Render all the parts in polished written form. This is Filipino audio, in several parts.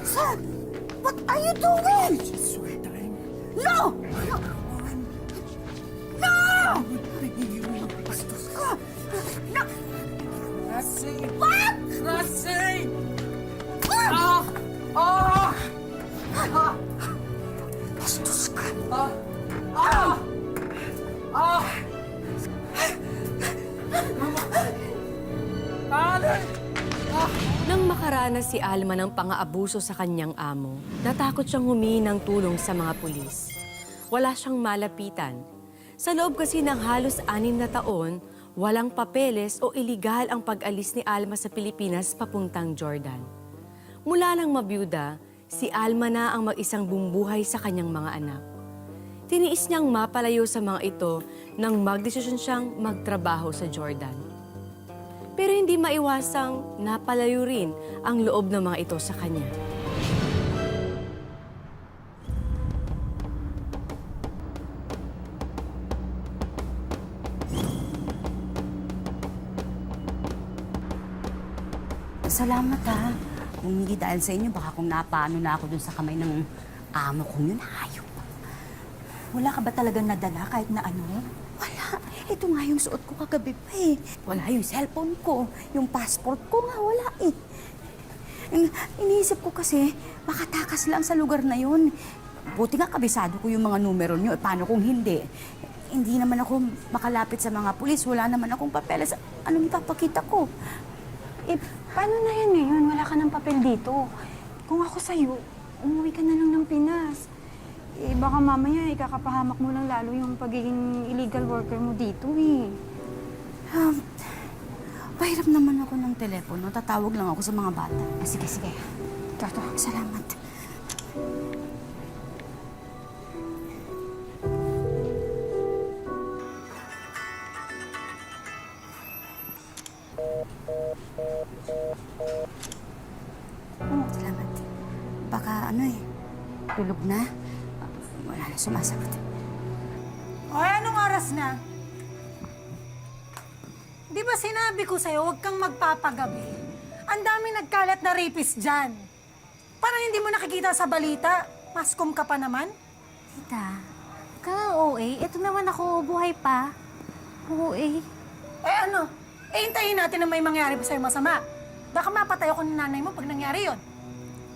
Sir! What are you doing? It's your time. No! No! No! Bastos Ah! No! Krasay! What? Krasay! Ah! Ah! Ah! Bastos ka! Ah! Ah! Ah! Father! Nang makaranas si Alma ng pang-aabuso sa kanyang amo, natakot siyang humingi ng tulong sa mga pulis. Wala siyang malapitan. Sa loob kasi ng halos 6 na taon, walang papeles o iligal ang pag-alis ni Alma sa Pilipinas papuntang Jordan. Mula nang mabiyuda, si Alma na ang mag-isang bumbuhay sa kanyang mga anak. Tiniis niyang mapalayo sa mga ito nang magdesisyon siyang magtrabaho sa Jordan. Pero hindi maiwasang napalayo rin ang loob ng mga ito sa kanya. Salamat ha. Kung hindi dahil sa inyo, baka kung napaano na ako dun sa kamay ng amo kong yun, hayop. Wala ka ba talagang nadala kahit na ano? Wala. Ito nga yung suot ko kagabi pa eh. Wala yung cellphone ko. Yung passport ko nga, wala eh. Iniisip ko kasi, makatakas lang sa lugar na yun. Buti nga kabisado ko yung mga numero nyo. E paano kung hindi? Hindi naman ako makalapit sa mga pulis. Wala naman akong papeles. Anong ipapakita ko? Eh, paano na yan ngayon? Wala ka ng papel dito. Kung ako sa'yo, umuwi ka na lang ng Pinas. Eh, baka mamaya ikakapahamak mo lang lalo yung pagiging illegal worker mo dito eh. Pahirap naman ako ng telepono. Tatawag lang ako sa mga bata. Sige, sige. Ito. Salamat. Salamat. Baka ano eh, tulog na. Wala na sumasagot. Hoy, anong oras na? Di ba sinabi ko sa'yo, huwag kang magpapagabi? Ang dami nagkalat na rapist dyan. Parang hindi mo nakikita sa balita. Mascom ka pa naman. Tita, ka OA. Ito naman ako, buhay pa. OA. Eh ano? Eh hintayin natin na may mangyari pa sa'yo masama. Baka mapatay ako ng nanay mo pag nangyari yon.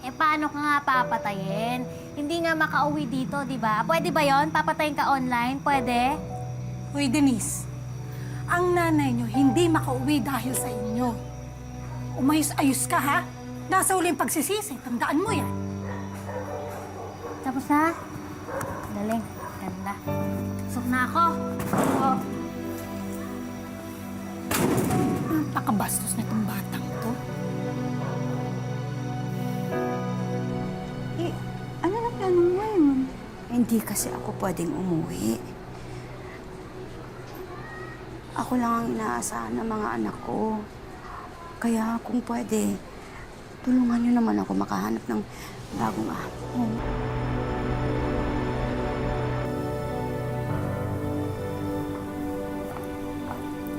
Eh, paano ka nga papatayin? Hindi nga makauwi dito, di ba? Pwede ba yon? Papatayin ka online? Pwede? Hoy, Denise. Ang nanay nyo hindi makauwi dahil sa inyo. Umayos-ayos ka, ha? Nasa huling pagsisisi. Tandaan mo yan. Tapos na? Galing. Ganda. Pasok na ako. Oh. Napakabastos na itong batang to. Eh, ano na plano mo ngayon? Hindi kasi ako pwedeng umuwi. Ako lang ang inaasahan ng mga anak ko. Kaya kung pwede, tulungan niyo naman ako makahanap ng bagong amo.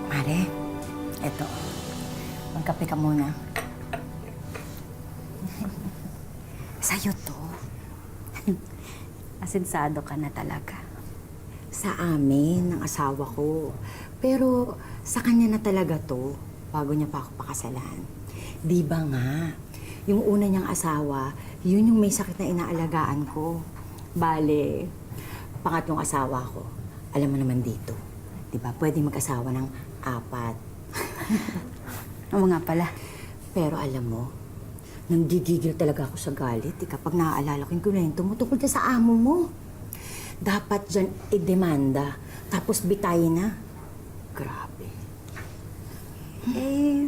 Mare, eto. Magkape ka muna. Sa'yo to. Asensado ka na talaga. Sa amin, ng asawa ko. Pero sa kanya na talaga to, bago niya pa ako pakasalan. Di ba nga, yung una niyang asawa, yun yung may sakit na inaalagaan ko. Bale, pangatlong asawa ko, alam mo naman dito. Di ba, pwede mag-asawa ng 4. Oo nga pala. Pero alam mo, nanggigigil talaga ako sa galit kapag naaalala ko yung kwento mo tungkol sa amo mo. Dapat dyan i-demanda, tapos bitayin na. Grabe. Eh,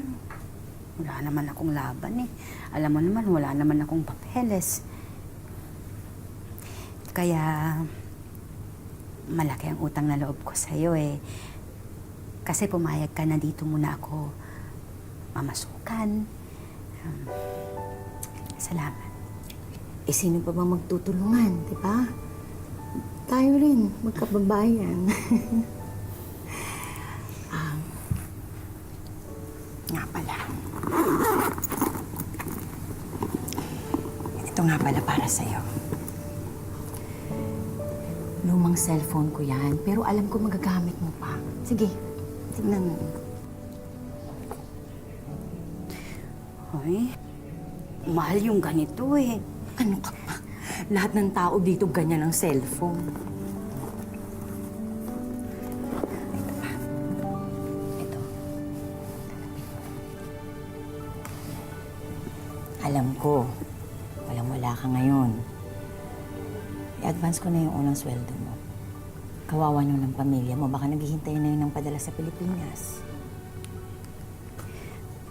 wala naman akong laban eh. Alam mo naman, wala naman akong papeles. Kaya, malaki ang utang na loob ko sa'yo eh. Kasi pumayag ka na dito muna ako mamasukan. Salamat. Eh, sino pa bang magtutulungan, di ba? Tayo rin, magkababayan. Nga pala. Ito nga pala para sa'yo. Lumang cellphone ko yan, pero alam ko magagamit mo pa. Sige, tignan mo. Ay, mahal yung ganito eh. Ano ka pa? Lahat ng tao dito ganyan ang cellphone. Ito pa. Ito. Alam ko, walang-wala ka ngayon. I-advance ko na yung unang sweldo mo. Kawawa nyo ng pamilya mo, baka naghihintay na yun ng padala sa Pilipinas.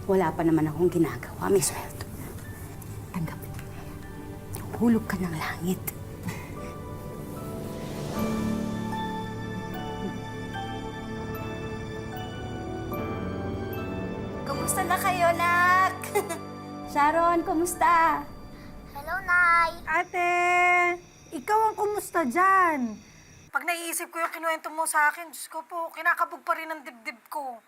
Wala pa naman akong ginagawa, may sweldo. Tanggapin mo na yan. Hulog ka ng langit. Kumusta na kayo, Nak? Sharon, kumusta? Hello, Nay! Ate, ikaw ang kumusta dyan? Pag naiisip ko yung kinuwento mo sa akin, Diyos ko po, kinakabog pa rin ang dibdib ko.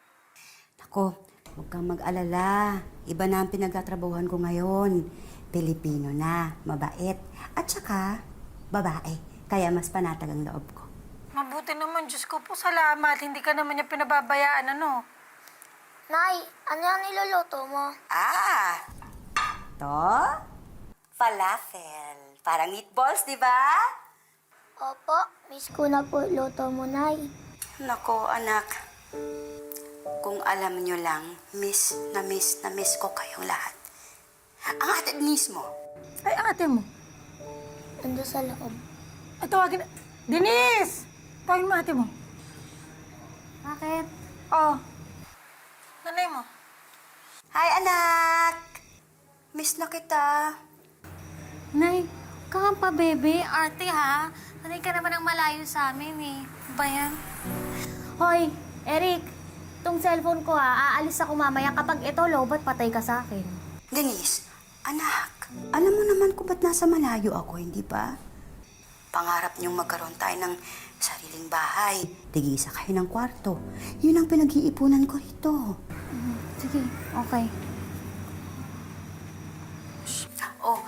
Ako, huwag kang mag-alala. Iba na ang pinagtatrabahuhan ko ngayon. Pilipino na, mabait. At saka, babae. Kaya mas panatag ang loob ko. Mabuti naman, Diyos ko po, salamat. Hindi ka naman niya pinababayaan, ano? Nay, ano yung niluluto mo? Ah! To? Falafel. Parang meatballs, di ba? Opo, miss ko na po luto mo, Nay. Nako, anak. Kung alam nyo lang, miss na miss ko kayong lahat. Ang ate mismo. Ay, ate mo. Ando sa loob. Ay, tawagin na. Denise! Tawagin mo ate mo. Bakit? Oh. Nanay mo. Hi, anak! Miss na kita. Nay, kang pa, bebe. Arte, ha? Sanay ka naman ang malayo sa amin, eh. Ba yan? Hoy, Eric. Itong cellphone ko, ha? Aalis ako mamaya. Kapag ito, lobat, patay ka sa akin. Denise, anak, alam mo naman kung ba't nasa malayo ako, hindi ba? Pangarap niyong magkaroon tayo ng sariling bahay. Tig-isa kayo ng kwarto. Yun ang pinag-iipunan ko rito. Sige, okay. Oh,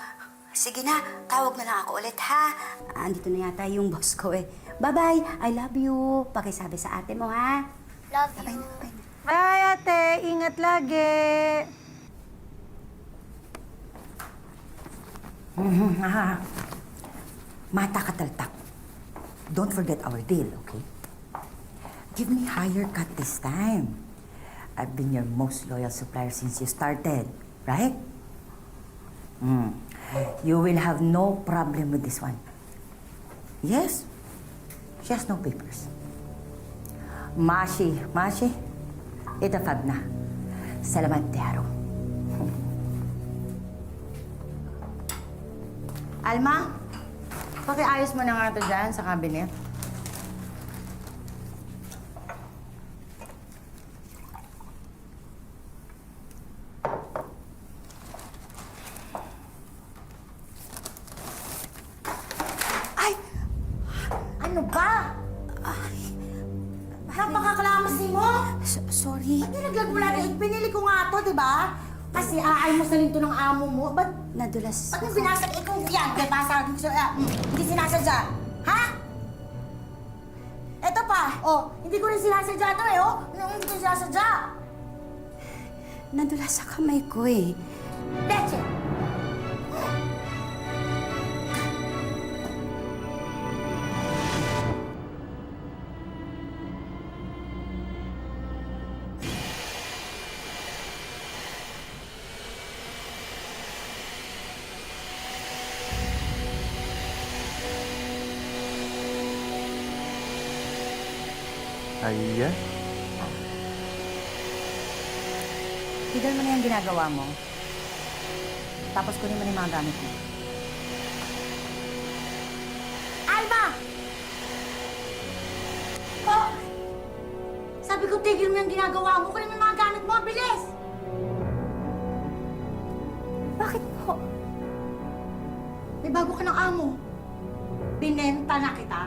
sige na. Tawag na lang ako ulit, ha? Andito na yata yung boss ko, eh. Bye-bye. I love you. Pakisabi sa ate mo, ha? Love Bye you. na, bye na. Bye, ate. Ingat lagi. Mata kataltak. Don't forget our deal, okay? Give me higher cut this time. I've been your most loyal supplier since you started, right? You will have no problem with this one. Yes? She has no papers. Mashi, itafag na. Salamat, Tiaro. Alma, pakiayos mo na nga ito dyan sa cabinet. Ay! Ano ba? Napakaklamas mo! Sorry. Nilaglag mo lang. Pinili ko nga to, di ba? Kasi aay mo sa linto ng amo mo. Ba't Nadulas yung ako. binasag ikaw yan? Kaya basahin ko siya. Hindi sinasadya. Ha? Eto pa. Oh, hindi ko rin sinasadya to eh, oh. Hindi ko sinasadya. Nadulas sa kamay ko, eh. Leche! Ay, Tignan mo na yung ginagawa mo. Tapos kunin mo na yung mga gamit mo. Alma! Tigil mo yung ginagawa mo. Kunin mo yung mga gamit mo. Bilis! Bakit po? May bago ka ng amo. Binenta na kita.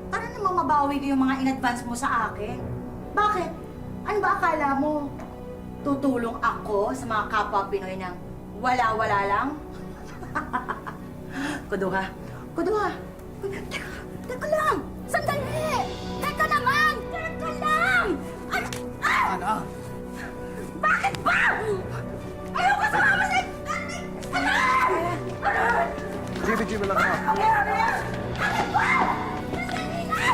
Para namang mabawi ko yung mga in-advance mo sa akin. Bakit? Ano ba akala mo? Tutulong ako sa mga kapwa Pinoy ng wala-wala lang? Kudo ka. Kudo ka. Teka lang! Sandali! Teka naman! Teka lang! Ano? Ah! Ana! Bakit ba? Ayaw ka sumama sa... Jibi lang ha. Bakit ba? Sandali na!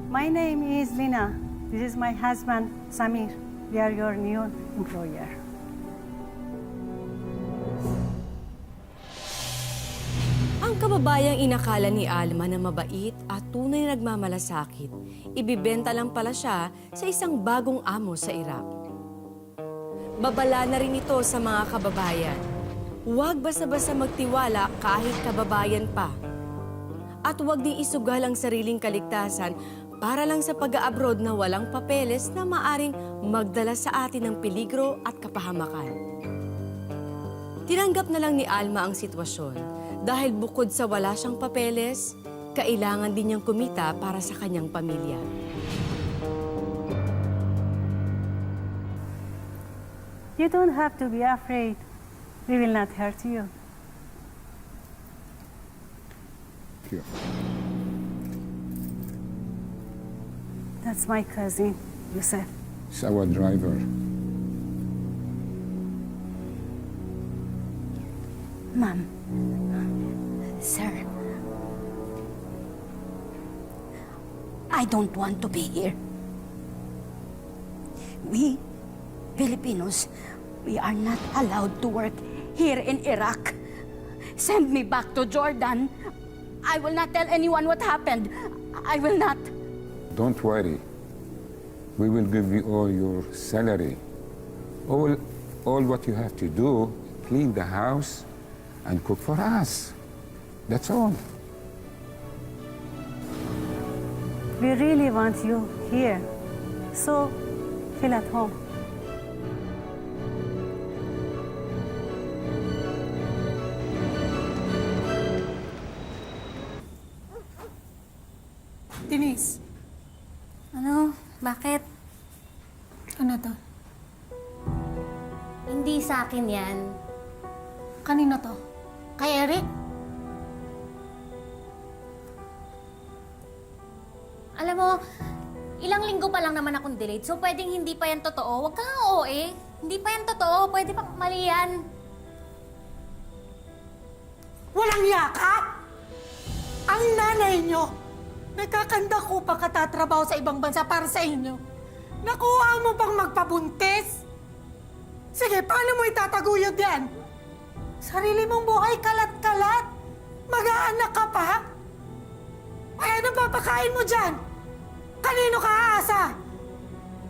My name is Lina. This is my husband, Samir. We are your new employer. Ang kababayang inakala ni Alma na mabait at tunay na nagmamalasakit, ibibenta lang pala siya sa isang bagong amo sa Iraq. Babala na rin ito sa mga kababayan. Huwag basta-basta magtiwala kahit kababayan pa. At huwag din isugal ang sariling kaligtasan para lang sa pag-a-abroad na walang papeles na maaring magdala sa atin ng peligro at kapahamakan. Tinanggap na lang ni Alma ang sitwasyon dahil bukod sa wala siyang papeles, kailangan din niyang kumita para sa kanyang pamilya. You don't have to be afraid. We will not hurt you. Here. That's my cousin, Yusef. It's our driver. Ma'am. Sir. I don't want to be here. We, Filipinos, we are not allowed to work here in Iraq. Send me back to Jordan. I will not tell anyone what happened. I will not. Don't worry. We will give you all your salary. All what you have to do, clean the house and cook for us. That's all. We really want you here. So, feel at home. Denise, Ano? Bakit? ano to? Hindi sa akin yan. Kanino to? Kay Eric? Alam mo, ilang linggo pa lang naman akong delayed, so pwedeng hindi pa yan totoo. Huwag kang OA. Hindi pa yan totoo. Pwede pa mali yan. Walang yakap! Ang nanay nyo, nagkakanda ko pa katatrabaho sa ibang bansa para sa inyo. Nakuha mo bang magpabuntis? Sige, paano mo itataguyod yan? Sarili mong buhay kalat-kalat. Mag-aanak ka pa? Ay, ano papakain mo dyan? Kanino ka aasa?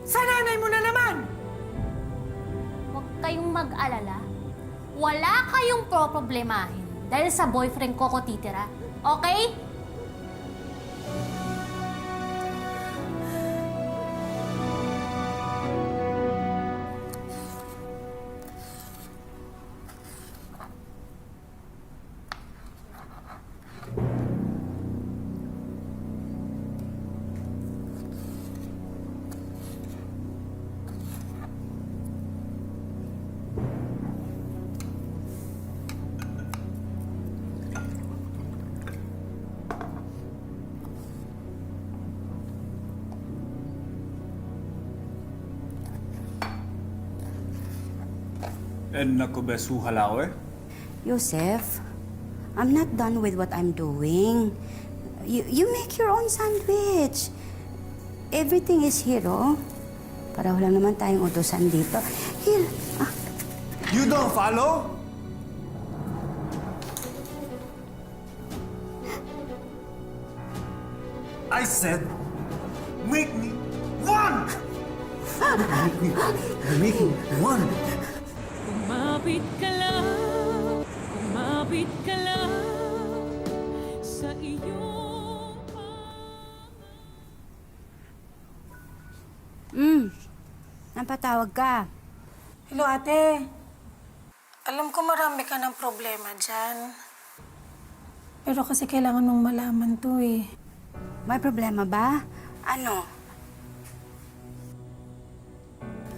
Sa nanay mo na naman! Huwag kayong mag-alala. Wala kayong problemahin dahil sa boyfriend ko titira. Okay? إنك بسوها هلاوي؟ Yusef, I'm not done with what I'm doing. You make your own sandwich. everything is here, oh. Para wala naman tayong utusan dito. Here, You don't follow? I said, make me one! Make me one! Kumapit ka lang sa iyong napatawag ka. Hello, ate. Alam ko marami ka ng problema dyan. Pero kasi kailangan mong malaman to eh. May problema ba? Ano?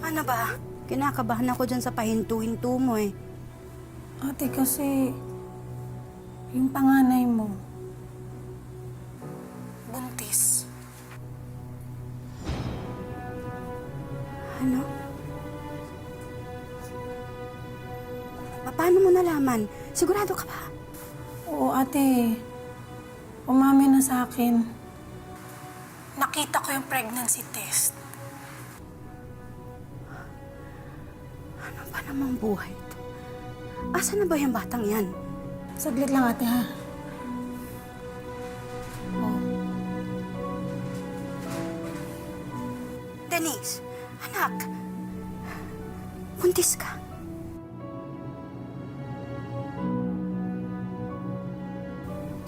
Ano ba? Kinakabahan ako dyan sa pahintu-hintu mo eh. Ate, kasi yung panganay mo, buntis. Ano? Paano mo nalaman? Sigurado ka ba? Oo, ate. Umamin na sa akin. Nakita ko yung pregnancy test. Ano ba namang buhay to? Asa na ba yung batang yan? Saglit lang, ate, ha? Denise, anak. Buntis ka.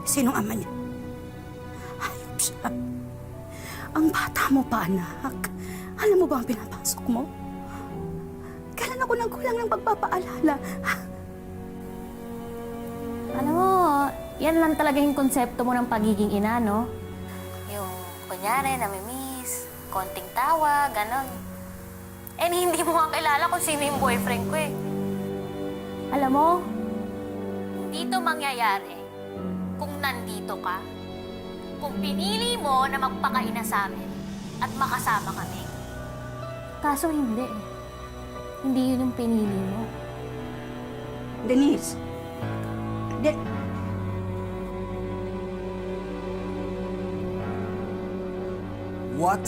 Sinong ama niya? Hayop siya. Ang bata mo pa, anak. Alam mo ba ang pinapasok mo? Kailan ako nagkulang ng pagpapaalala? Alam mo, yan lang talaga yung konsepto mo ng pagiging ina, no? Yung, kunyari, namimiss, konting tawa, ganon. Eh, hindi mo nga kilala kung sino yung boyfriend ko eh. Alam mo, hindi to mangyayari kung nandito ka. Kung pinili mo na magpakaina sa amin at makasama kami. Kaso hindi eh. Hindi yun yung pinili mo. Denise. What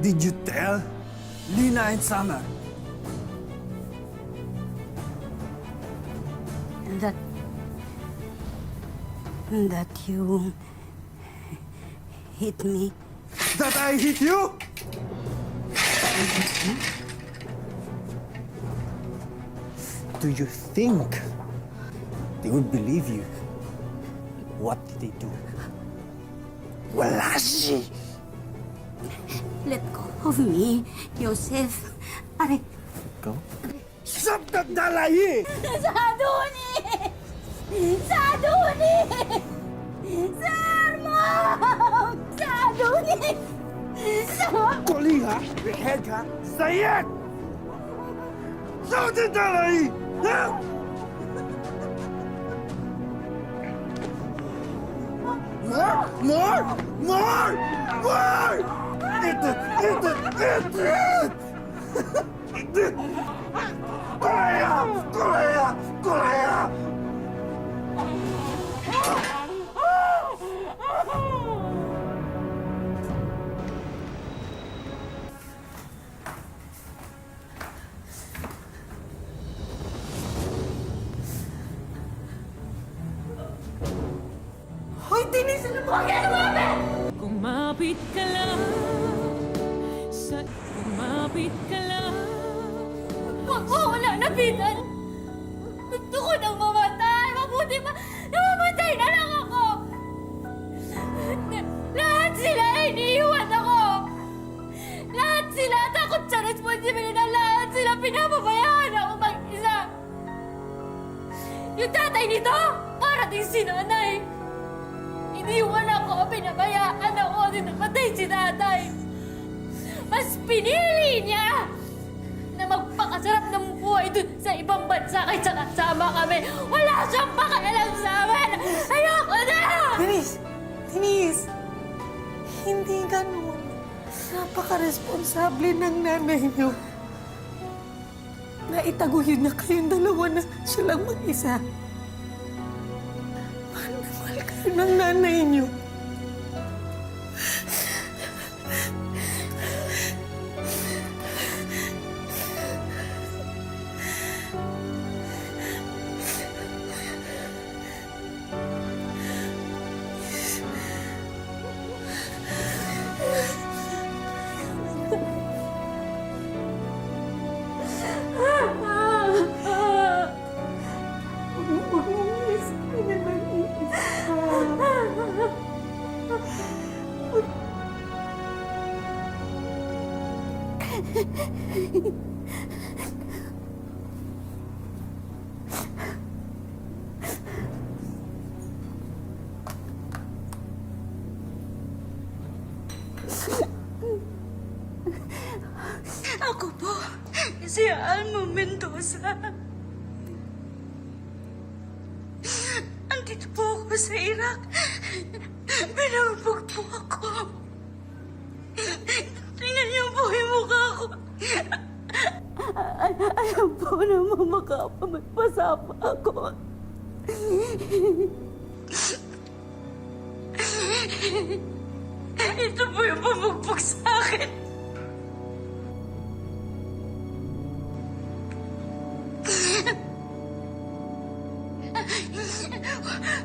did you tell Lina and Summer? That you hit me. That I hit you? Do you think they would believe you? What did they do? Wala siya. Let go of me, Joseph. Aray. Go? Sabtat dalayi! Saduni! Saduni! Sir, Mom! Saduni! Koliha, behead ka, Zayek! Sabtat dalayi! Ha? More! More! More! Eat it! Eat it! Eat it! Eat it! Kulaya! Kulaya! Kulaya! Hoy, Denise! Ano ba? Kumapit ka lang Huwag mo ako lalapitan! Gusto ko nang mamatay! Mabuti pa, namamatay na lang ako! Lahat sila iniiwan ako! Lahat sila takot sa responsibilidad! Lahat sila pinapabayaan ako mag-isa! Yung tatay nito, parating si nanay! Iniwan ako, pinabayaan ako, namatay si tatay. Mas pinili niya na magpakasarap ng buhay dun sa ibang bansa kaysa kasama kami. Wala siyang pakialam sa amin. Ayoko na! Denise! Denise! Hindi ganun. Napaka-responsable ng nanay niyo. Naitaguyod na kayong dalawa na siya lang mag-isa. Mahal ng nanay niyo. Ako po, si Alma Mendoza. Andito po ako sa Iraq. Binugbog po ako. Tingnan niyo po yung mukha ko. Alam po na makapagpasa pa ako. Ito po yung pamugbog sa akin.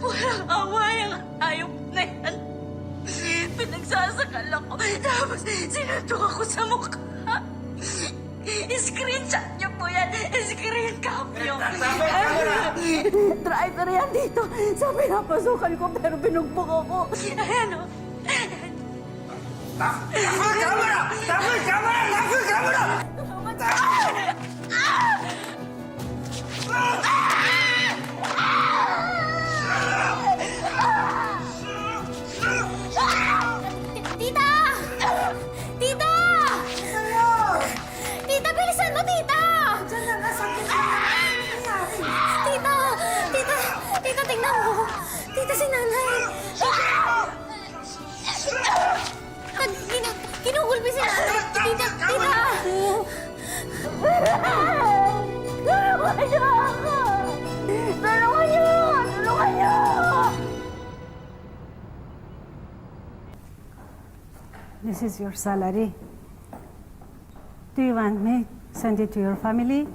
Walang away ang hayop na yan. Pinagsasakal ako, tapos sinutok ako sa mukha. Screenshot niyo po yan. Screen cap niyo. Driver yan dito. Sa pinapasukan ko, pero binugbog ako. Ayan o. Tita! Tita! Tita, bilisan mo, tita! Diyan na, nasakit na. Tita! Tita! Tita, tingnan mo. Tita, si nanay. Kinugulpi si nanay. Tita! Tita! Tulungan niyo ako! Tulungan niyo! Tulungan niyo! This is your salary. Do you want me send it to your family?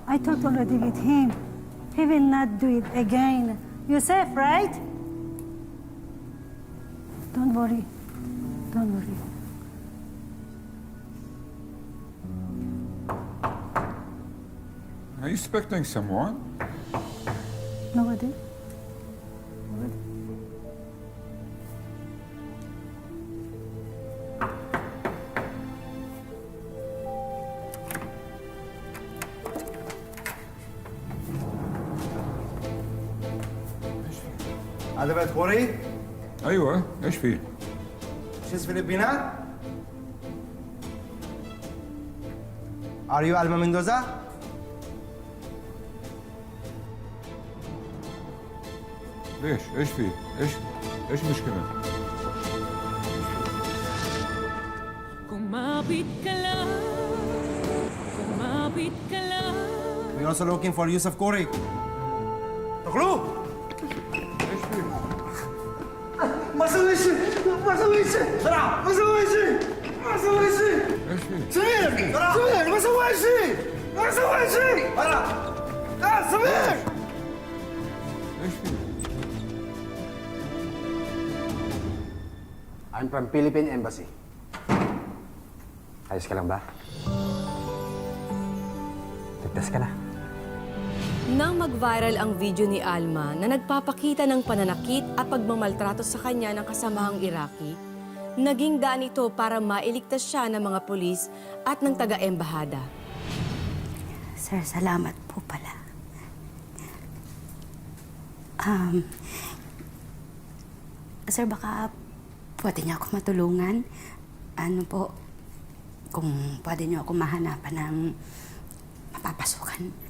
I talked already with him. He will not do it again. Yusuf, right? Don't worry. Don't worry. Are you expecting someone? Nobody? Nobody? هذا بيت كوري؟ ايوه، ايش فيه؟ She's Filipina? Are you Alma Mendoza? ليش؟ ايش فيه؟ ايش المشكلة؟ We're also looking for Yusuf Kori. Tuklu! ايش فيه؟ ما سوي شيء! ما سوي شيء! بسرعة! ما سوي شيء! ما سوي شيء! ايش فيه؟ سمير! سمير! ما سوي شيء! ما سوي شيء! برا! سمير! ايش فيه؟ I'm from Philippine Embassy. Ayos ka lang ba? Ligtas ka na. Nang mag-viral ang video ni Alma na nagpapakita ng pananakit at pagmamaltrato sa kanya ng kasamahang Iraqi, naging daan ito para mailigtas siya ng mga pulis at ng taga-embahada. Sir, salamat po pala. Sir, baka pwede niyo ako matulungan? Ano po, kung pwede niyo ako mahanapan ng mapapasukan.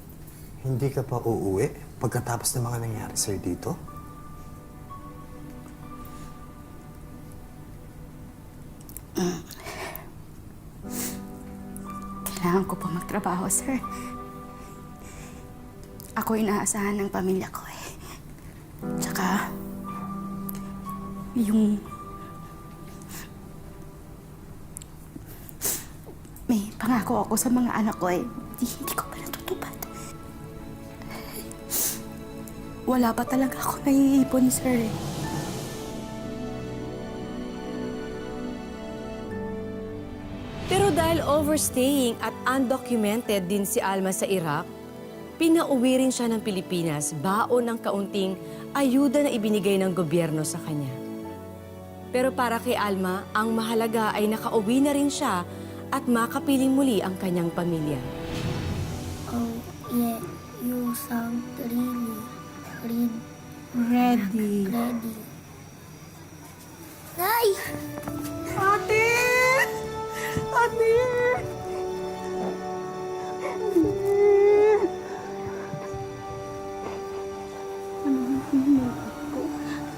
Hindi ka pa uuwi pagkatapos ng mga nangyari sa'yo dito? Kailangan ko pa magtrabaho, sir. Ako inaasahan ng pamilya ko eh. Tsaka, yung... May pangako ako sa mga anak ko eh. Hindi ko pa natutupad. Wala pa talaga ako naiipon, sir. Pero dahil overstaying at undocumented din si Alma sa Iraq, pinauwi rin siya ng Pilipinas baon ng kaunting ayuda na ibinigay ng gobyerno sa kanya. Pero para kay Alma, ang mahalaga ay nakauwi na rin siya at makapiling muli ang kanyang pamilya. Oh, yeah. You sound really Ready. ready. Nay! Ate! Ate!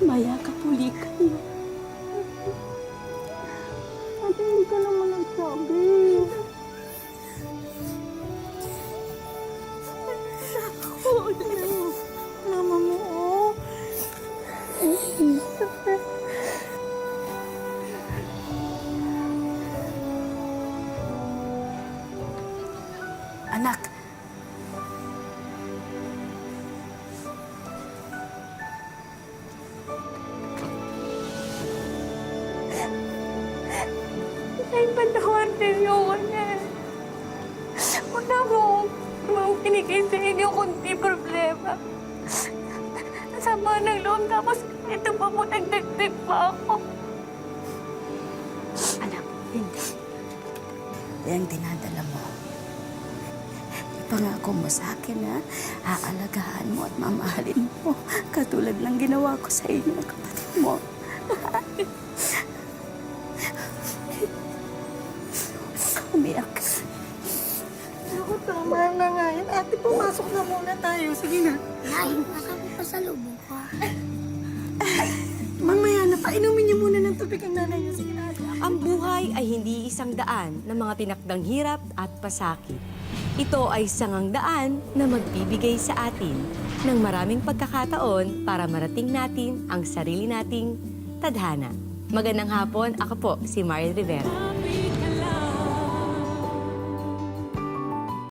Mayakap uli kayo. Ate, hindi ka naman nagsabi. Mama mo, oh. Anak, Ay, patawarin niyo ko niya. Wala mo kinikisihin yung kunti problema. Nasama ng loob, tapos ito pa mo nagdagdag pa ako. anak, hindi. Yung dinadala mo. Ipangako mo sa akin, ha? Aalagaan mo at mamahalin mo. Katulad ng ginawa ko sa inyo ng kapatid mo. Umiyak. Ako, tama na nga yan. Ate, pumasok na muna tayo. Sige na. Nay, nakami pa sa lubong ko. Mamaya na, painumin niyo muna ng tubig ang nanay niyo. Sige na, ate. Ang buhay ay hindi isang daan ng mga tinakdang hirap at pasakit. Ito ay sangang daan na magbibigay sa atin ng maraming pagkakataon para marating natin ang sarili nating tadhana. Magandang hapon, ako po si Mariel Rivera.